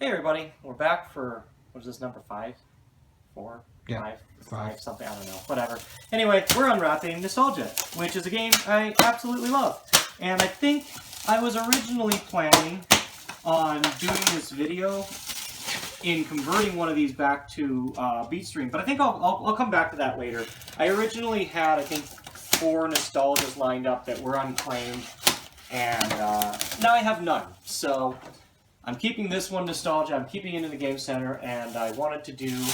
Hey everybody, we're back for, what is this, number 5? 4? Yeah, 5, something, I don't know, whatever. Anyway, we're unwrapping Nostalgia, which is a game I absolutely love. And I think I was originally planning on doing this video in converting one of these back to Beatstream, but I think I'll come back to that later. I originally had, I think, 4 Nostalgias lined up that were unclaimed, and now I have none. So I'm keeping this one Nostalgia, I'm keeping it in the Game Center, and I wanted to do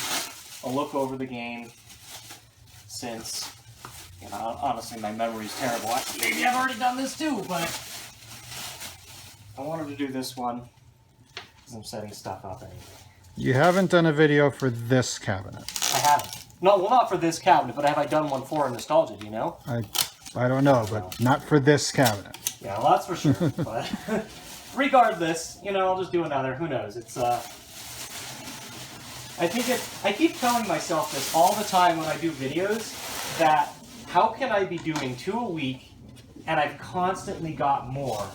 a look over the game since, you know, honestly my memory's terrible. Maybe I've already done this too, but I wanted to do this one because I'm setting stuff up anyway. You haven't done a video for this cabinet. I haven't. No, well, not for this cabinet, but have I done one for Nostalgia, do you know? I don't know, but not for this cabinet. Yeah, well, that's for sure. But regardless, you know, I'll just do another. Who knows? It's I keep telling myself this all the time when I do videos, that how can I be doing 2 a week and I've constantly got more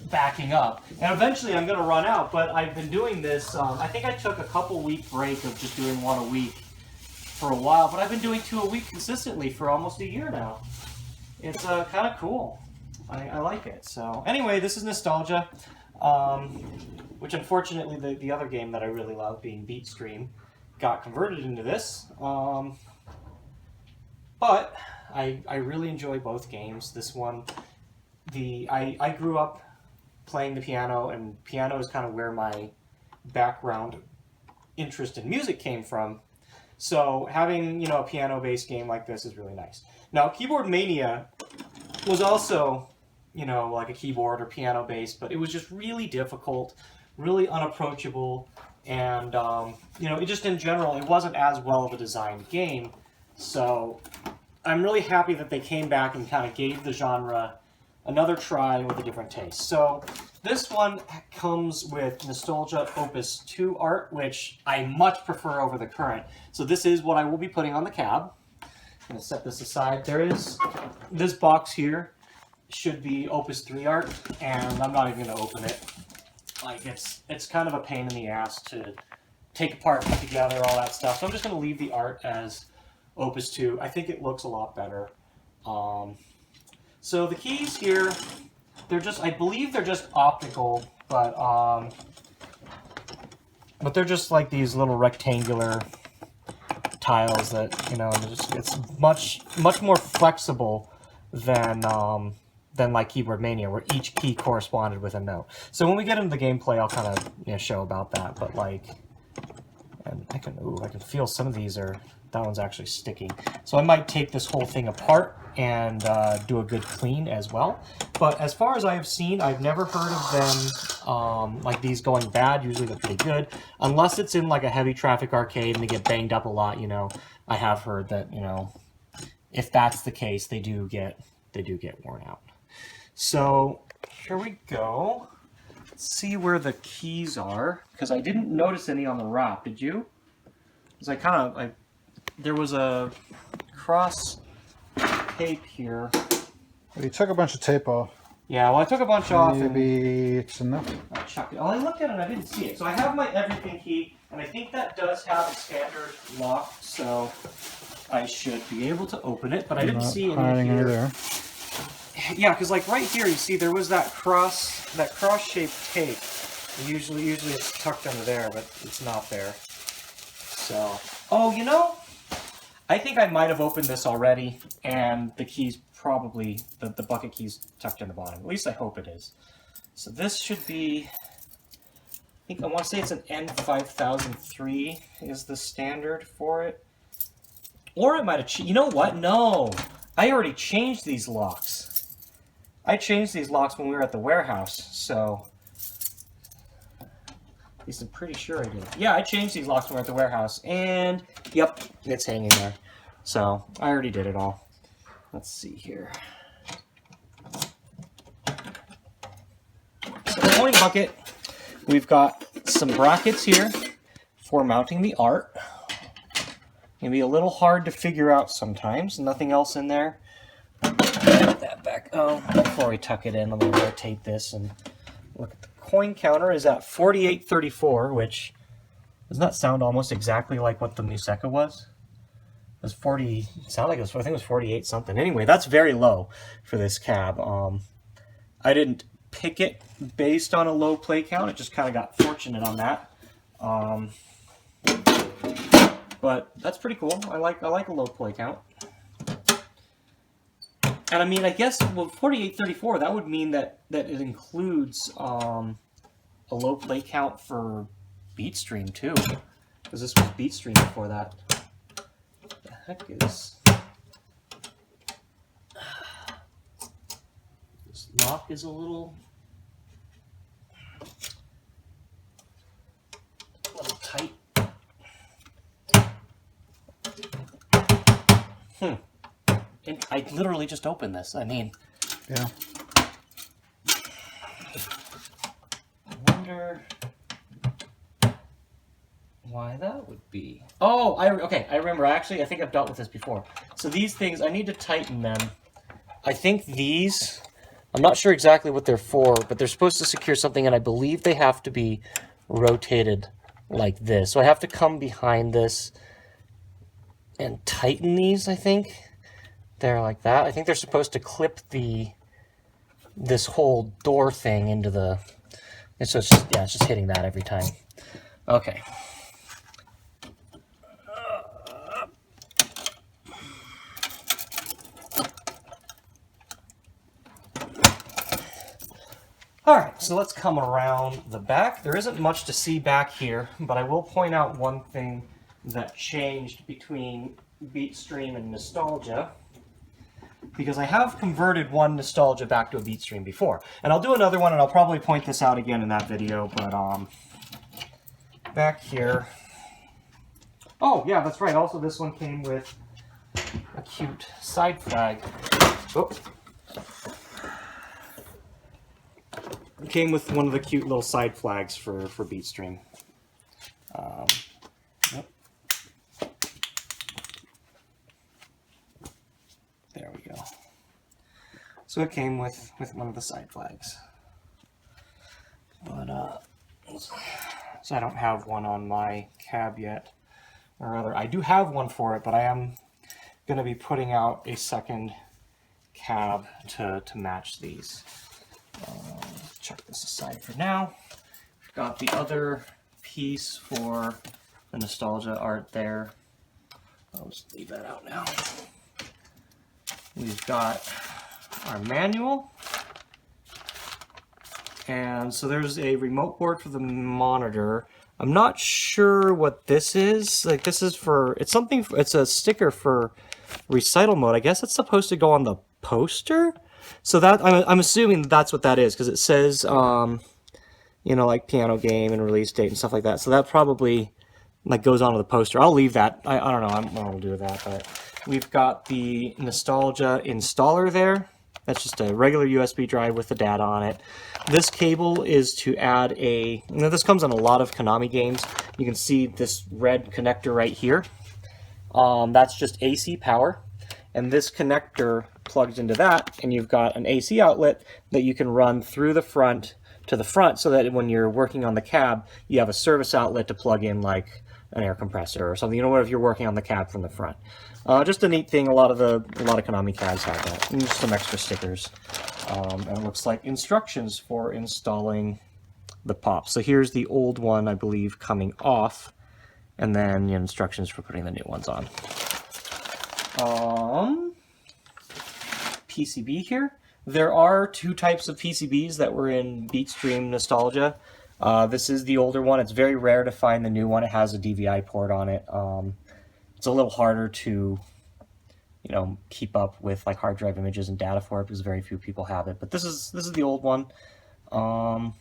backing up, and eventually I'm going to run out. But I've been doing this, I think I took a couple week break of just doing 1 a week for a while, but I've been doing 2 a week consistently for almost a year now. It's kind of cool. I like it. So anyway, this is Nostalgia, which unfortunately the other game that I really love, being Beatstream, got converted into this. But I really enjoy both games. This one, I grew up playing the piano, and piano is kind of where my background interest in music came from. So having, you know, a piano-based game like this is really nice. Now, KeyboardMania was also, you know, like a keyboard or piano-based, but it was just really difficult, really unapproachable, and, you know, it just in general, it wasn't as well of a designed game. So I'm really happy that they came back and kind of gave the genre another try with a different taste. So this one comes with Nostalgia Opus 2 art, which I much prefer over the current. So this is what I will be putting on the cab. I'm going to set this aside. There is this box here, should be Opus 3 art, and I'm not even going to open it. Like, it's kind of a pain in the ass to take apart, put together, all that stuff. So I'm just going to leave the art as Opus 2. I think it looks a lot better. So the keys here, they're just, I believe they're just optical, but they're just like these little rectangular tiles that, you know, it's much more flexible than like KeyboardMania, where each key corresponded with a note. So when we get into the gameplay, I'll kind of, you know, show about that. But like, and I can feel some of these are, that one's actually sticking. So I might take this whole thing apart and do a good clean as well. But as far as I have seen, I've never heard of them like these going bad. Usually they're pretty good, unless it's in like a heavy traffic arcade and they get banged up a lot. You know, I have heard that, you know, if that's the case, they do get worn out. So here we go. Let's see where the keys are, because I didn't notice any on the wrap. Did you? Because there was a cross tape here. You took a bunch of tape off. Yeah, well, I took a bunch off. Maybe it's enough. I chucked it. Well, I looked at it and I didn't see it. So I have my everything key, and I think that does have a standard lock, so I should be able to open it. But I didn't see any here. There. Yeah, because like right here, you see there was that cross-shaped tape. Usually it's tucked under there, but it's not there. So, oh, you know, I think I might have opened this already, and the keys probably, the bucket keys tucked in the bottom. At least I hope it is. So this should be, I want to say it's an N5003 is the standard for it. Or I might have, you know what? No, I already changed these locks. I changed these locks when we were at the warehouse, so at least I'm pretty sure I did. Yeah, I changed these locks when we were at the warehouse, and yep, it's hanging there. So I already did it all. Let's see here. So the coin bucket, we've got some brackets here for mounting the art. Can be a little hard to figure out sometimes. Nothing else in there. Put that back. Oh, before we tuck it in, let me rotate this and look at the coin counter is at 4834, which doesn't that sound almost exactly like what the Museka was? It was 40. It sounded like it was. I think it was 48 something. Anyway, that's very low for this cab. I didn't pick it based on a low play count. It just kind of got fortunate on that. But that's pretty cool. I like a low play count. And I mean, I guess with 4834, that would mean that it includes a low play count for Beatstream too, because this was Beatstream before that. What the heck is this lock? Is a little tight. I literally just opened this. I mean, Yeah. I wonder why that would be. Oh, okay. I remember. Actually, I think I've dealt with this before. So these things, I need to tighten them. I think these, I'm not sure exactly what they're for, but they're supposed to secure something, and I believe they have to be rotated like this. So I have to come behind this and tighten these, I think. They're like that. I think they're supposed to clip this whole door thing into the... And so it's just, yeah, it's just hitting that every time. Okay. Alright, so let's come around the back. There isn't much to see back here, but I will point out one thing that changed between Beatstream and Nostalgia, because I have converted one Nostalgia back to a Beatstream before. And I'll do another one, and I'll probably point this out again in that video, but back here... Oh, yeah, that's right. Also, this one came with a cute side flag. Oh. It came with one of the cute little side flags for Beatstream. Yep. There we go. So it came with one of the side flags. But, so I don't have one on my cab yet. Or rather, I do have one for it, but I am going to be putting out a second cab to match these. Chuck this aside for now. We've got the other piece for the Nostalgia art there. I'll just leave that out now. We've got our manual. And so there's a remote port for the monitor. I'm not sure what this is. Like, this is for, it's something, it's a sticker for recital mode. I guess it's supposed to go on the poster? So that, I'm assuming that's what that is, because it says, you know, like piano game and release date and stuff like that. So that probably, like, goes onto the poster. I'll leave that. I don't know. I'm what I'll do with that. But we've got the Nostalgia installer there. That's just a regular USB drive with the data on it. This cable is to add a... You know, this comes on a lot of Konami games. You can see this red connector right here. That's just AC power. And this connector plugs into that, and you've got an AC outlet that you can run through the front to the front, so that when you're working on the cab, you have a service outlet to plug in, like an air compressor or something. You know what, if you're working on the cab from the front. Just a neat thing. A lot of Konami cabs have that. And just some extra stickers. And it looks like instructions for installing the pop. So here's the old one, I believe, coming off, and then instructions for putting the new ones on. PCB here. There are two types of PCBs that were in Beatstream Nostalgia. This is the older one. It's very rare to find the new one. It has a DVI port on it. It's a little harder to, you know, keep up with like hard drive images and data for it, because very few people have it. But this is the old one. And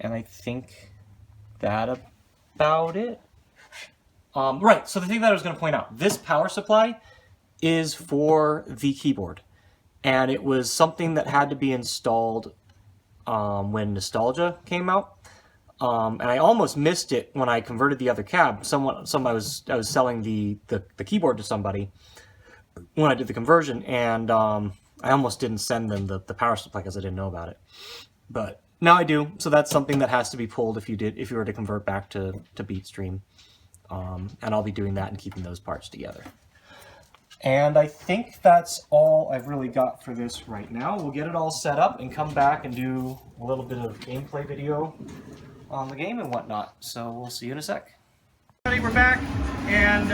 I think that about it. Right, so the thing that I was going to point out, this power supply is for the keyboard. And it was something that had to be installed when Nostalgia came out. And I almost missed it when I converted the other cab. I was selling the keyboard to somebody when I did the conversion, and I almost didn't send them the power supply because I didn't know about it. But Now I do, so that's something that has to be pulled if you were to convert back to Beatstream. And I'll be doing that and keeping those parts together. And I think that's all I've really got for this right now. We'll get it all set up and come back and do a little bit of gameplay video on the game and whatnot. So we'll see you in a sec. We're back, and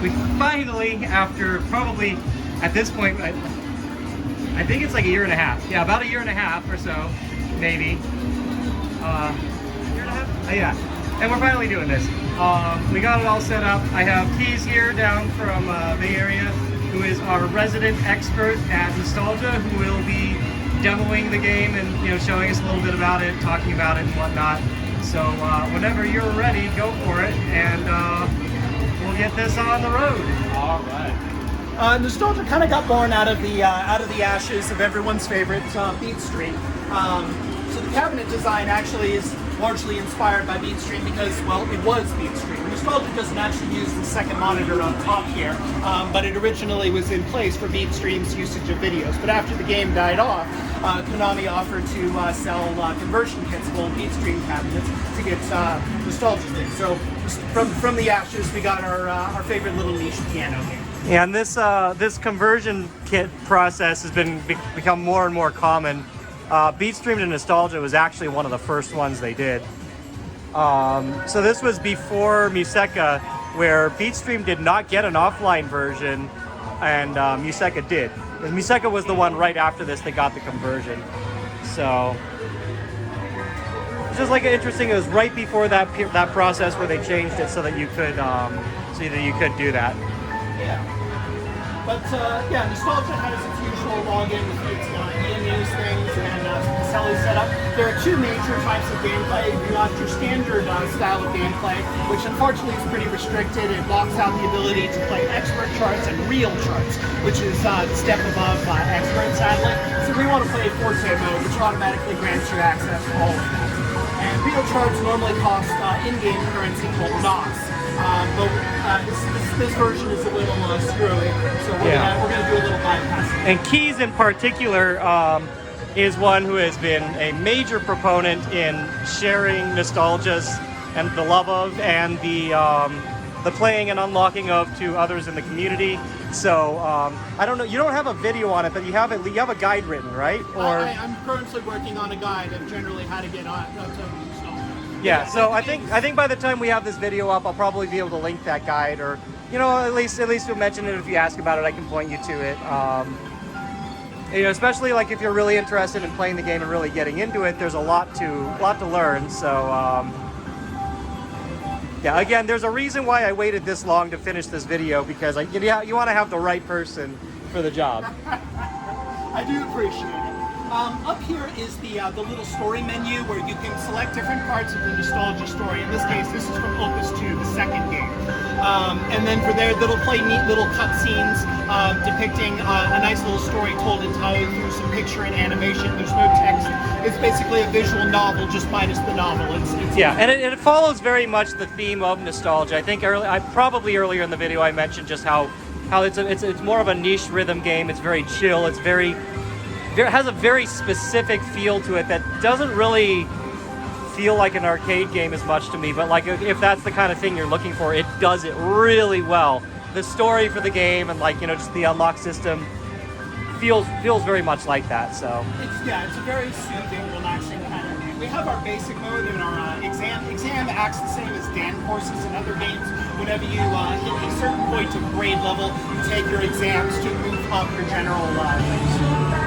we finally, after probably, at this point, I think it's like a year and a half. Yeah, about a year and a half or so, maybe. Year and a half? Yeah. And we're finally doing this. We got it all set up. I have Keys here down from Bay Area, who is our resident expert at Nostalgia, who will be demoing the game and showing us a little bit about it, talking about it and whatnot. So whenever you're ready, go for it, and we'll get this on the road. All right. Nostalgia kind of got born out of the ashes of everyone's favorite Beatstream. So the cabinet design actually is largely inspired by Beatstream because, well, it was Beatstream. Nostalgia doesn't actually use the second monitor on top here, but it originally was in place for Beatstream's usage of videos. But after the game died off, Konami offered to sell conversion kits of old Beatstream cabinets to get Nostalgia things. So from the ashes, we got our favorite little niche piano game. Yeah, and this conversion kit process has become more and more common. Beatstream to Nostalgia was actually one of the first ones they did. So this was before Museka, where Beatstream did not get an offline version, and Museka did. Museka was the one right after this that got the conversion. So it's just like interesting. It was right before that process where they changed it so that you could do that. Yeah. But yeah, Nostalgia has its usual login with its EMUs things and Caselli setup. There are two major types of gameplay. You got your standard style of gameplay, which unfortunately is pretty restricted. It blocks out the ability to play expert charts and real charts, which is the step above expert, sadly. So we want to play Forte mode, which automatically grants you access to all of that. And real charts normally cost in-game currency called NOS. But this version is a little screwy, so we're going to do a little bypassing. And Keys in particular is one who has been a major proponent in sharing nostalgias and the love of and the playing and unlocking of to others in the community. So I don't know, you don't have a video on it, but you have a guide written, right? Or I'm currently working on a guide of generally how to get on to Nostalgia. Yeah, so I think by the time we have this video up, I'll probably be able to link that guide, or at least you'll mention it if you ask about it. I can point you to it. Especially like if you're really interested in playing the game and really getting into it, there's a lot to learn. So yeah, again, there's a reason why I waited this long to finish this video, because you want to have the right person for the job. I do appreciate it. Up here is the little story menu where you can select different parts of the Nostalgia story. In this case, this is from Opus 2, the second game. And then for there, that'll play neat little cutscenes depicting a nice little story told entirely through some picture and animation. There's no text. It's basically a visual novel, just minus the novel. Yeah, and it follows very much the theme of Nostalgia. I think probably earlier in the video I mentioned just how it's more of a niche rhythm game. It's very chill. It has a very specific feel to it that doesn't really feel like an arcade game as much to me, but like if that's the kind of thing you're looking for, it does it really well. The story for the game and just the unlock system feels very much like that. So it's a very soothing, relaxing kind of game. We have our basic mode and our exam. Exam acts the same as Dan courses in other games. Whenever you hit a certain point of grade level, you take your exams to move up your general things.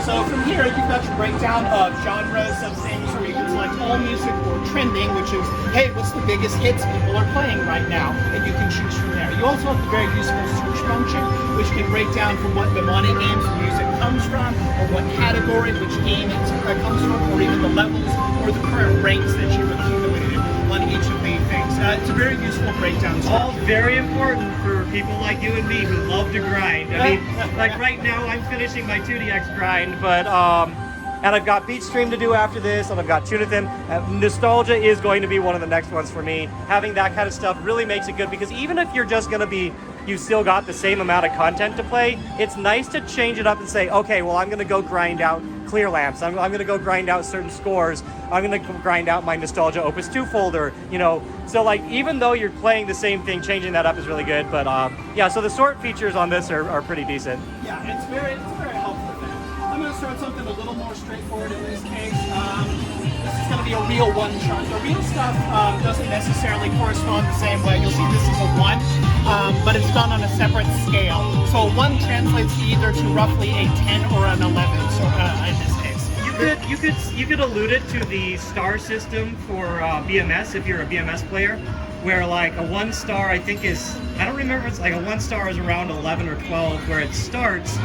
So from here, you've got your breakdown of genres of things where you can select all music or trending, which is, hey, what's the biggest hits people are playing right now? And you can choose from there. You also have the very useful search function, which can break down from what the money games the music comes from, or what category, which game it comes from, or even the levels or the current ranks that you've accumulated on each of these things. It's a very useful breakdown structure. All very important for people like you and me who love to grind. I mean, like right now I'm finishing my 2DX grind, but and I've got Beatstream to do after this, and I've got Theatrhythm. Nostalgia is going to be one of the next ones for me. Having that kind of stuff really makes it good, because even if you're just going to be you've still got the same amount of content to play, it's nice to change it up and say, okay, well, I'm going to go grind out clear lamps. I'm going to go grind out certain scores. I'm going to grind out my Nostalgia Opus 2 folder, you know. So like, even though you're playing the same thing, changing that up is really good. But yeah, so the sort features on this are pretty decent. Yeah, it's a very helpful thing. I'm going to start something a little more straightforward in this case. This is going to be a real one chart. The real stuff doesn't necessarily correspond the same way. You'll see this is a 1, but it's done on a separate scale. So a 1 translates either to roughly a 10 or an 11. So in this case, you could allude it to the star system for BMS if you're a BMS player, where like a 1 star I think is, I don't remember if it's like a 1 star is around 11 or 12 where it starts,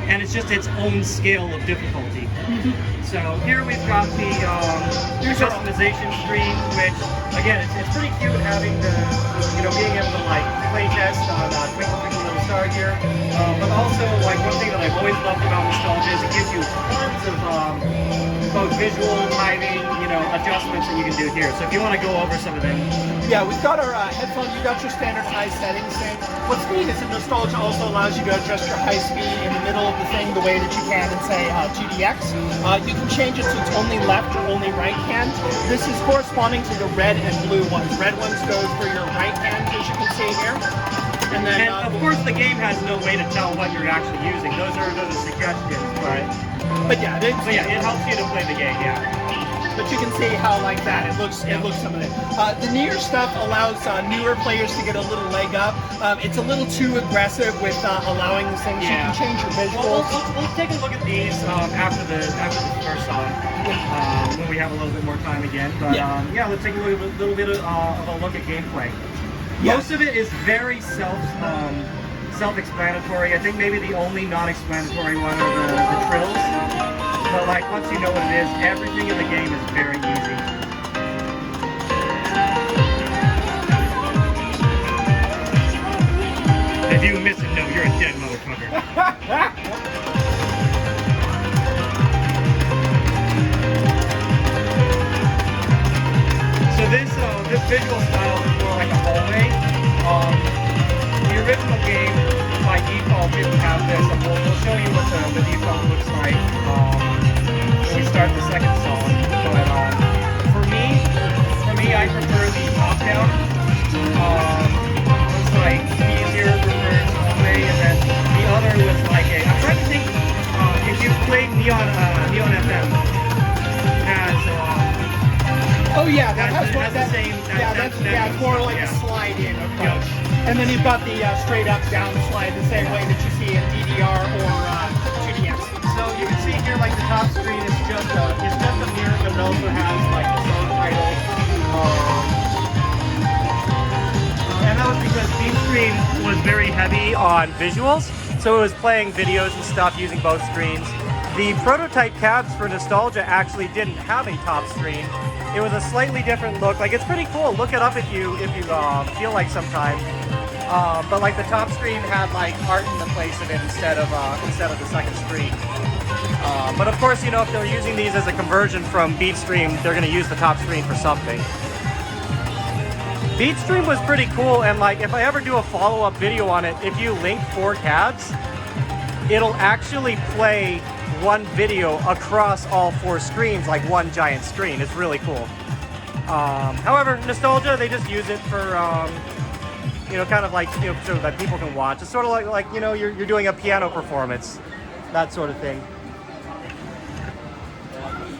and it's just its own scale of difficulty. So here we've got the customization screen, which again, it's pretty cute having the, you know, being able to like play test on Twinkle Twinkle Little Star here. But also, like, one thing that I've always loved about Nostalgia is it gives you tons of both visual, timing, you know, adjustments that you can do here. So if you want to go over some of them. Yeah, we've got our headphones. You've got your standard high settings thing. What's neat is that Nostalgia also allows you to adjust your high speed in the middle of the thing the way that you can in, say, GDX. You can change it to it's only left or only right hand. This is corresponding to the red and blue ones. Red ones go for your right hand, as you can see here. And then, of course, the game has no way to tell what you're actually using. Those are suggestions, but yeah, it helps you to play the game. Yeah. But you can see how like that it looks some of it. The newer stuff allows newer players to get a little leg up. It's a little too aggressive with allowing these things. Yeah. You can change your visuals. We'll take a look at these after the first song when we have a little bit more time again. But yeah, let's take a little bit of a look at gameplay. Yeah. Most of it is very self-explanatory. I think maybe the only non-explanatory one are the trills. But like, once you know what it is, everything in the game is very easy. If you miss it, no, you're a dead motherfucker. So this visual style is more like a hallway. The original game by default didn't have this, and we'll show you what the default looks like when we start the second song. But for me, I prefer the top-down. It's like easier, prefers hallway, and then the other was like a. I'm trying to think if you played Neon FM as. Oh yeah, that has the same. It's more like a slide-in approach. And then you've got the straight-up down slide the same way that you see in DDR or 2DX. So you can see here, like the top screen is just a mirror, but it also has like the song title. And that was because Beam Screen was very heavy on visuals, so it was playing videos and stuff using both screens. The prototype cabs for Nostalgia actually didn't have a top screen. It was a slightly different look. Like, it's pretty cool. Look it up if you feel like sometime. But like the top screen had like art in the place of it instead of the second screen. But of course, you know, if they're using these as a conversion from Beatstream, they're going to use the top screen for something. Beatstream was pretty cool, and like if I ever do a follow-up video on it, if you link 4 cabs, it'll actually play one video across all 4 screens, like one giant screen. It's really cool. However, Nostalgia, they just use it for you know, kind of like, you know, so that people can watch. It's sort of like you know, you're doing a piano performance, that sort of thing.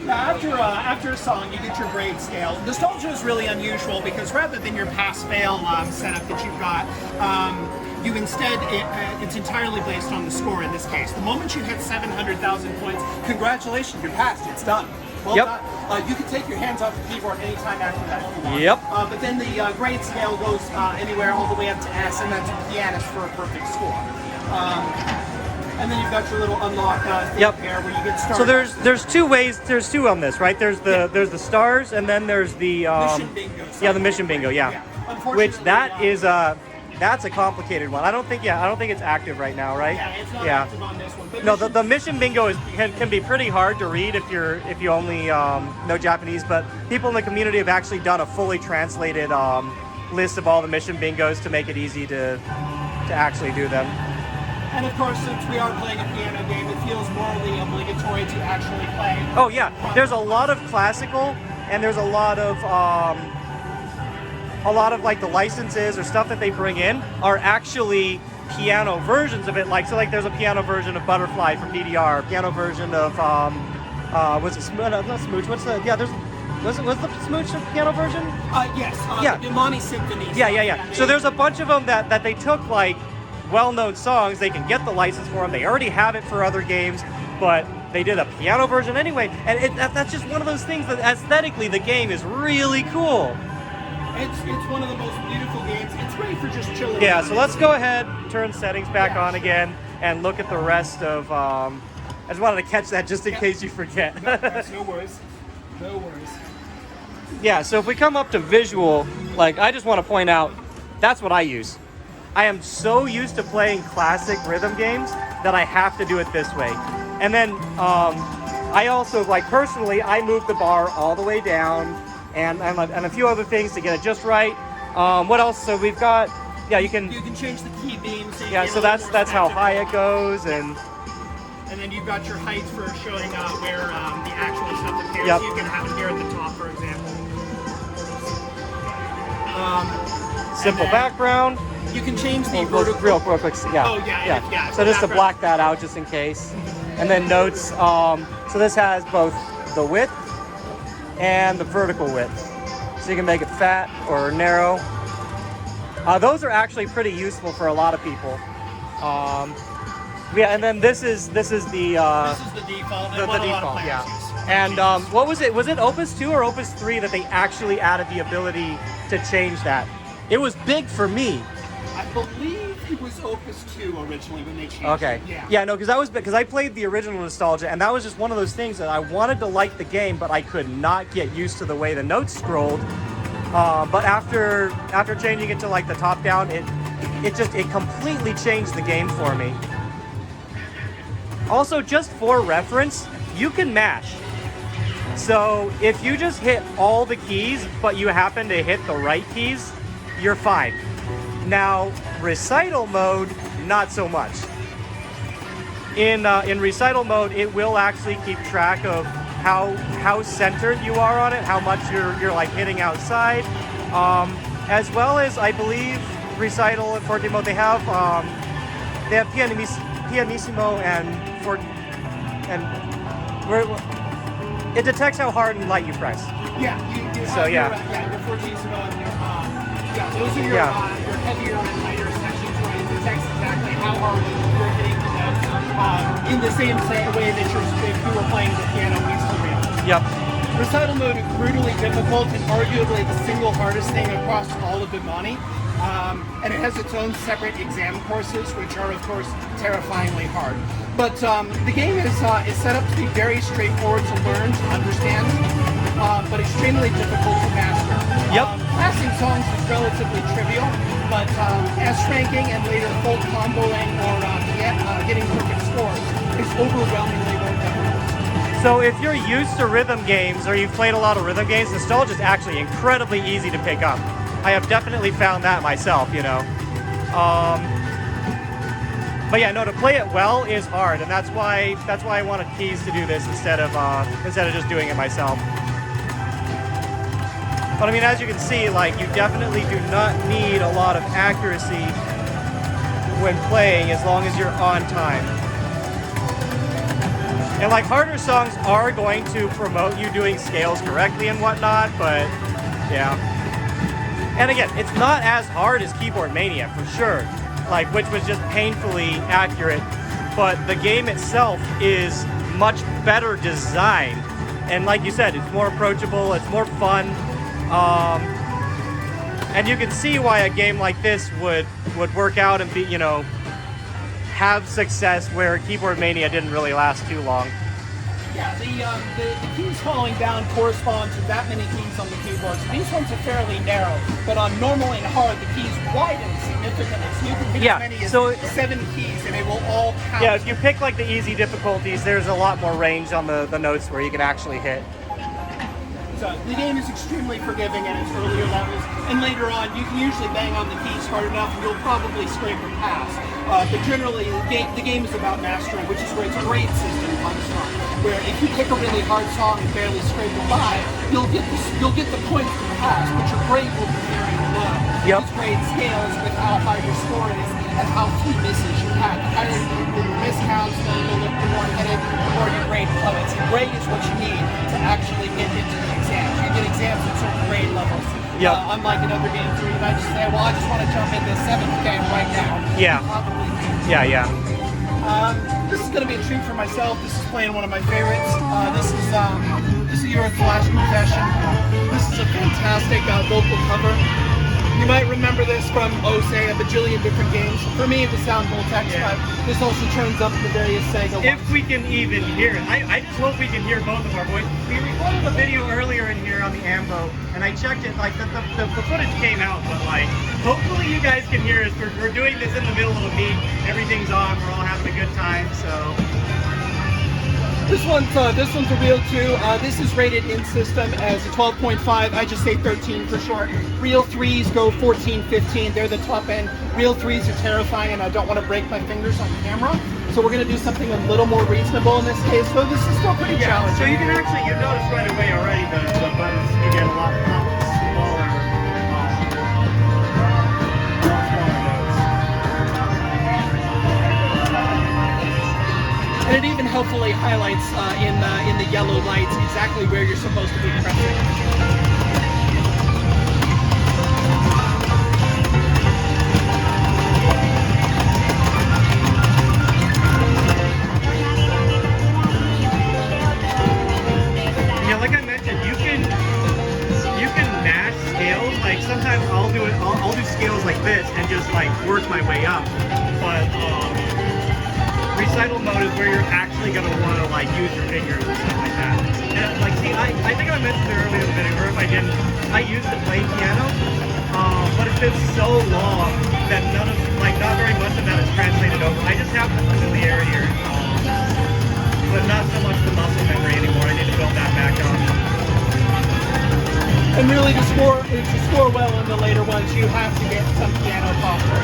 After a song, you get your grade scale. Nostalgia is really unusual because rather than your pass-fail setup that you've got, you instead, it's entirely based on the score in this case. The moment you hit 700,000 points, congratulations, you're passed, it's done. Well done. You can take your hands off the keyboard anytime after that if you want. Yep. But then the grade scale goes anywhere all the way up to S, and that's pianist for a perfect score. And then you've got your little unlock thing here where you get started. So there's 2 ways. There's 2 on this, right? There's the stars, and then there's the mission bingo. Yeah, the mission bingo. Yeah. Unfortunately, Which that is that's a complicated one. I don't think it's active right now, right? Yeah, it's not active on this one. But No, the mission bingo can be pretty hard to read if you only know Japanese. But people in the community have actually done a fully translated list of all the mission bingos to make it easy to to actually do them. And of course, since we are playing a piano game, it feels morally obligatory to actually play. Oh yeah, there's a lot of classical, and there's a lot of like the licenses or stuff that they bring in are actually piano versions of it. Like, so like there's a piano version of Butterfly from DDR, a piano version of what's it? Not Smooch. What's the? Yeah, there's. Was the Smooch piano version? Yes. Yeah. The Imani Symphony. Yeah. So there's a bunch of them that they took like well-known songs. They can get the license for them. They already have it for other games, but they did a piano version anyway. And that's just one of those things that aesthetically the game is really cool. It's one of the most beautiful games. It's great for just chilling. Yeah. So let's go ahead, turn settings back on again, and look at the rest of. I just wanted to catch that just in case you forget. No worries. No worries. Yeah, so if we come up to visual, like I just want to point out, that's what I use. I am so used to playing classic rhythm games that I have to do it this way. And then I also, like personally, I move the bar all the way down and a few other things to get it just right. What else? So we've got, yeah, you can change the key beam. So yeah, so that's how high it goes, and then you've got your height for showing where the actual stuff appears. Yep. So you can have it here at the top, for example. simple background. You can change the vertical. Real quick, yeah. Oh yeah. So just to black that out, just in case. And then notes. So this has both the width and the vertical width. So you can make it fat or narrow. Those are actually pretty useful for a lot of people. Yeah, and then this is the this is the default. the default, yeah. And what was it? Was it Opus 2 or Opus 3 that they actually added the ability to change that? It was big for me. I believe it was Opus 2 originally when they changed Okay. it. Yeah, no, because I played the original Nostalgia, and that was just one of those things that I wanted to like the game, but I could not get used to the way the notes scrolled. But after changing it to like the top down, it completely changed the game for me. Also, just for reference, you can mash. So if you just hit all the keys, but you happen to hit the right keys, you're fine. Now, recital mode, not so much. In recital mode, it will actually keep track of how centered you are on it, how much you're like hitting outside, as well as I believe recital and forte mode they have pianissimo and it detects how hard and light you press. Yeah. So yeah. Your fortissimo and your those are your heavier and lighter sections where it detects exactly how hard you're hitting the notes in the same way that if you were playing the piano piece for real. Yep. Recital mode is brutally difficult and arguably the single hardest thing across all of Imani. And it has its own separate exam courses, which are, of course, terrifyingly hard. But the game is set up to be very straightforward to learn, to understand, but extremely difficult to master. Yep. Passing songs is relatively trivial, but S-ranking and later full comboing or getting perfect scores is overwhelmingly more difficult. So if you're used to rhythm games or you've played a lot of rhythm games, Nostalgia is actually incredibly easy to pick up. I have definitely found that myself, you know. But yeah, no, to play it well is hard, and that's why I wanted Keys to do this instead of just doing it myself. But I mean, as you can see, like you definitely do not need a lot of accuracy when playing as long as you're on time. And like harder songs are going to promote you doing scales correctly and whatnot, but yeah. And again, it's not as hard as KeyboardMania for sure, like which was just painfully accurate. But the game itself is much better designed, and like you said, it's more approachable, it's more fun, and you can see why a game like this would work out and be, you know, have success where KeyboardMania didn't really last too long. Yeah, the keys falling down correspond to that many keys on the keyboard. So these ones are fairly narrow, but on normal and hard, the keys widen significantly. So you can pick as many as 7 keys, and they will all count. Yeah, if you pick like the easy difficulties, there's a lot more range on the notes where you can actually hit. So the game is extremely forgiving at its earlier levels, and later on you can usually bang on the keys hard enough and you'll probably scrape or pass. But generally the game is about mastery, which is where its grade system comes from. Where if you pick a really hard song and barely scrape it by, you'll get the points for the pass, but your grade will be very low. Yep. This grade scales with how high your score is and how few misses you have. The higher your miscounts, the more headed, the more your grade plummets. And grade is what you need to actually get into the exams. You get exams at certain grade levels. Yep. Unlike in other games where you might just say, well, I just want to jump into 7th game right now. Yeah. Yeah. This is going to be a treat for myself. This is playing one of my favorites. This is Your Flash Confession. This is a fantastic vocal cover. You might remember this from, say, a bajillion different games. For me, it was Sound Voltex, but this also turns up the various Sega ones. If we can even hear it. I just hope we can hear both of our voices. We recorded a video earlier in here on the Ambo, and I checked it, like, the footage came out, but, like, hopefully you guys can hear us. We're doing this in the middle of a meet. Everything's on. We're all having a good time, so... This one's a real 2. This is rated in system as a 12.5. I just say 13 for short. Real 3s go 14, 15. They're the top end. Real 3s are terrifying, and I don't want to break my fingers on camera. So we're going to do something a little more reasonable in this case. Though this is still pretty challenging. So you can actually, you notice right away already the buttons, you get a lot smaller. And it even helpfully highlights in the yellow lights exactly where you're supposed to be pressing. Yeah, like I mentioned, you can mash scales. Like sometimes I'll do scales like this and just like work my way up, but. Recital mode is where you're actually going to want to like use your fingers and stuff like that. And like, see, I think I mentioned it earlier in the video, or if I didn't, I used to play piano, but it's been so long that not very much of that is translated over. I just have the familiarity, but not so much the muscle memory anymore. I need to build that back up. And really, to score well in the later ones, you have to get some piano posture.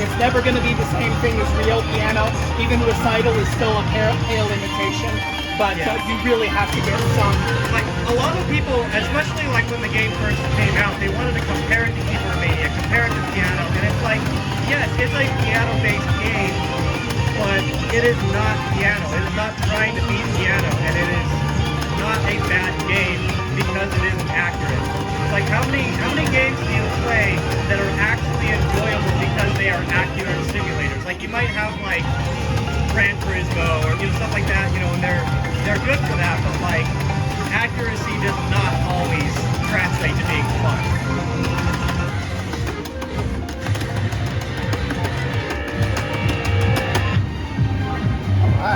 It's never going to be the same thing as real piano. Even recital is still a pale imitation, but you really have to get some. Like a lot of people, especially like when the game first came out, they wanted to compare it to KeyboardMania, compare it to piano, and it's like, yes, it's a piano-based game, but it is not piano. It is not trying to beat piano, and it is not a bad game because it isn't accurate. Like how many games do you play that are actually enjoyable because they are accurate simulators? Like you might have like Gran Turismo or stuff like that, and they're good for that, but like accuracy does not always translate to being fun.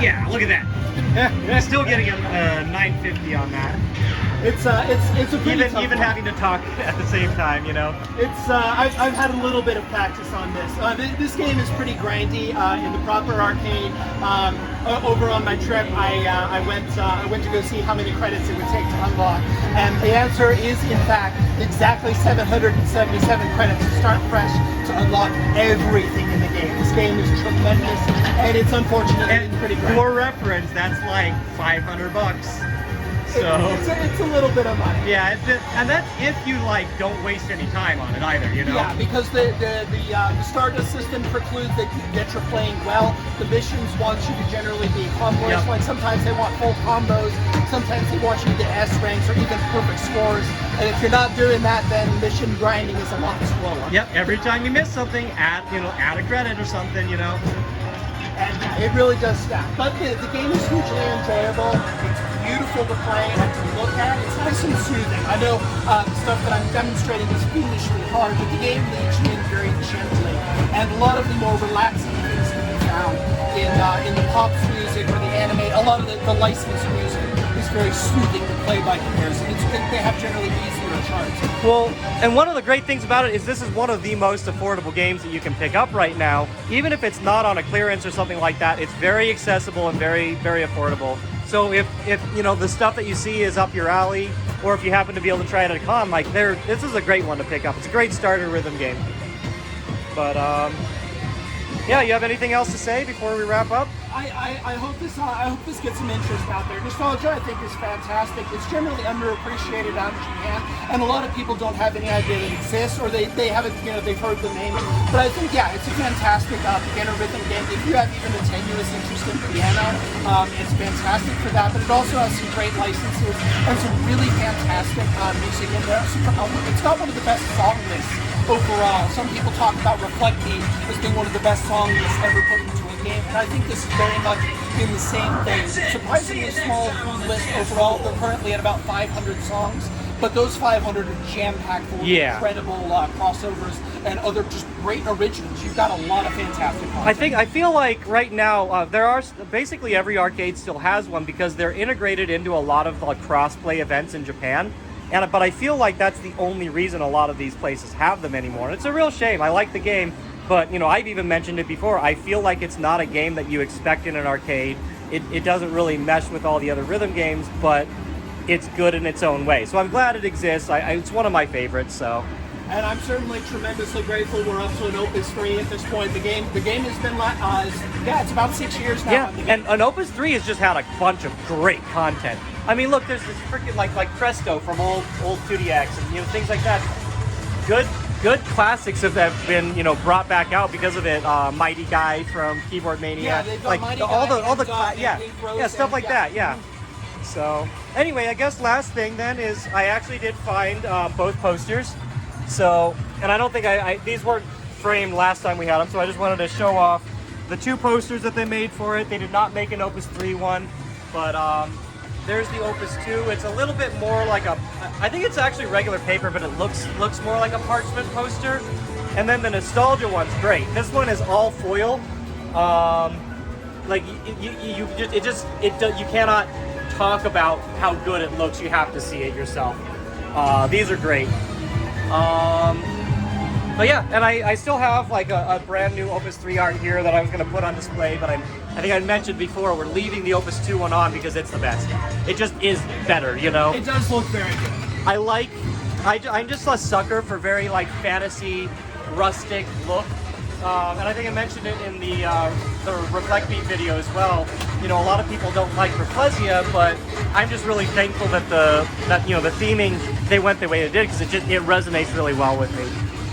Yeah, look at that. Still getting a 950 on that. It's a pretty tough even one. having to talk at the same time, It's I've had a little bit of practice on this. This game is pretty grindy in the proper arcade. Over on my trip, I went to go see how many credits it would take to unlock, and the answer is in fact exactly 777 credits to start fresh to unlock everything in the game. This game is tremendous, and it's unfortunately pretty grindy. For reference, that's like $500. So it's a little bit of money. Yeah, and that's if you like don't waste any time on it either, Yeah, because the Stardust system precludes that you're playing well. The missions want you to generally be accomplished. Like sometimes they want full combos, sometimes they want you to get S ranks or even perfect scores. And if you're not doing that, then mission grinding is a lot slower. Yep. Every time you miss something, add a credit or something, And it really does stack. But the game is hugely enjoyable. It's beautiful to play and to look at. It's nice and soothing. I know the stuff that I'm demonstrating is fiendishly hard, but the game leads you in very gently. And a lot of the more relaxing things can be found in the pop music or the anime. A lot of the licensed music is very soothing to play by comparison. They have generally easier charts. Well, and one of the great things about it is this is one of the most affordable games that you can pick up right now. Even if it's not on a clearance or something like that, it's very accessible and very, very affordable. So if you know the stuff that you see is up your alley, or if you happen to be able to try it at a con, like this is a great one to pick up. It's a great starter rhythm game. But yeah, you have anything else to say before we wrap up? I hope this gets some interest out there. Nostalgia, I think, is fantastic. It's generally underappreciated out in Japan, and a lot of people don't have any idea that it exists, or they haven't, you know, they've heard the name. But I think, yeah, it's a fantastic beginner rhythm game. If you have even a tenuous interest in piano, it's fantastic for that. But it also has some great licenses and some really fantastic music in there. It's got one of the best song lists overall. Some people talk about Reflect Me as being one of the best song lists ever put into a game, and I think this is very much in the same thing. Surprisingly small list overall. They're currently at about 500 songs, but those 500 are jam-packed full of incredible crossovers and other just great originals. You've got a lot of fantastic content. I feel like right now there are basically every arcade still has one because they're integrated into a lot of the cross-play events in Japan. But I feel like that's the only reason a lot of these places have them anymore. And it's a real shame. I like the game, but you know, I've even mentioned it before. I feel like it's not a game that you expect in an arcade. It doesn't really mesh with all the other rhythm games, but it's good in its own way. So I'm glad it exists. It's one of my favorites. So. And I'm certainly tremendously grateful we're up to an Opus 3 at this point. The game has been, it's about 6 years now. Yeah, and an Opus 3 has just had a bunch of great content. I mean, look, there's this freaking like Presto from old 2DX and, you know, things like that. Good classics have been, you know, brought back out because of it. Mighty Guy from KeyboardMania. Yeah, they've got like Mighty all Guy the stuff like that. Yeah. So anyway, I guess last thing then is I actually did find both posters. So, and I don't think these weren't framed last time we had them, so I just wanted to show off the two posters that they made for it. They did not make an Opus 3 one, but there's the Opus 2. It's a little bit more like I think it's actually regular paper, but it looks more like a parchment poster. And then the Nostalgia one's great. This one is all foil. Like you cannot talk about how good it looks. You have to see it yourself. These are great. But yeah, and I still have like a brand new Opus 3 art here that I was going to put on display, but I think I mentioned before, we're leaving the Opus 2 one on because it's the best. It just is better, you know? It does look very good. I'm just a sucker for very like fantasy, rustic look. And I think I mentioned it in the Reflect Me video as well. You know, a lot of people don't like Rafflesia, but I'm just really thankful that the theming, they went the way they did, because it resonates really well with me.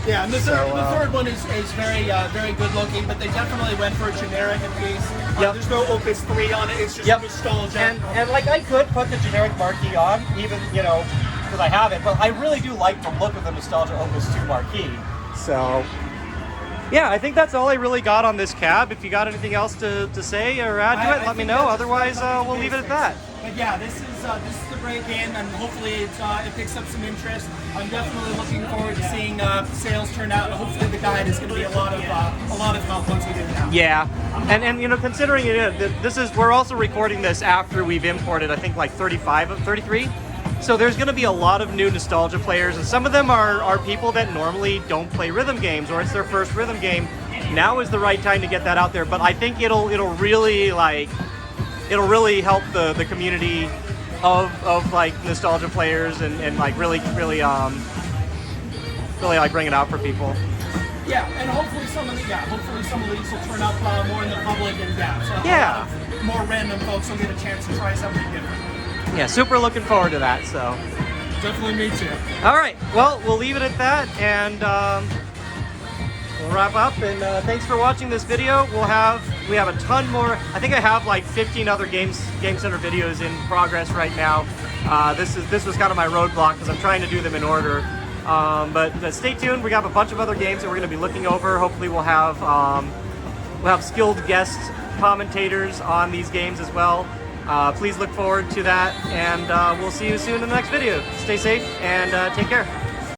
Yeah, and the third one is very very good looking, but they definitely went for a generic piece. There's no Opus 3 on it. It's just nostalgia. And like I could put the generic marquee on, even, you know, because I have it, but I really do like the look of the Nostalgia Opus 2 marquee. So yeah, I think that's all I really got on this cab. If you got anything else to say or add to it, let me know. Otherwise, we'll leave it at that. But yeah, this is a great game, and hopefully it picks up some interest. I'm definitely looking forward to seeing sales turn out, and hopefully the guide is going to be a lot of help once we get it out. Yeah, and you know, considering we're also recording this after we've imported, I think like 33. So there's going to be a lot of new Nostalgia players, and some of them are people that normally don't play rhythm games, or it's their first rhythm game. Now is the right time to get that out there. But I think it'll really help the community of like Nostalgia players and like really like bring it out for people. Yeah, and hopefully some of these will turn up more in the public, and so more random folks will get a chance to try something different. Yeah, super looking forward to that. So definitely me too. All right, well, we'll leave it at that, and we'll wrap up. And thanks for watching this video. We have a ton more. I think I have like 15 other Game Center videos in progress right now. This was kind of my roadblock because I'm trying to do them in order. But stay tuned. We have a bunch of other games that we're going to be looking over. Hopefully, we'll have skilled guest commentators on these games as well. Please look forward to that, and we'll see you soon in the next video. Stay safe and take care.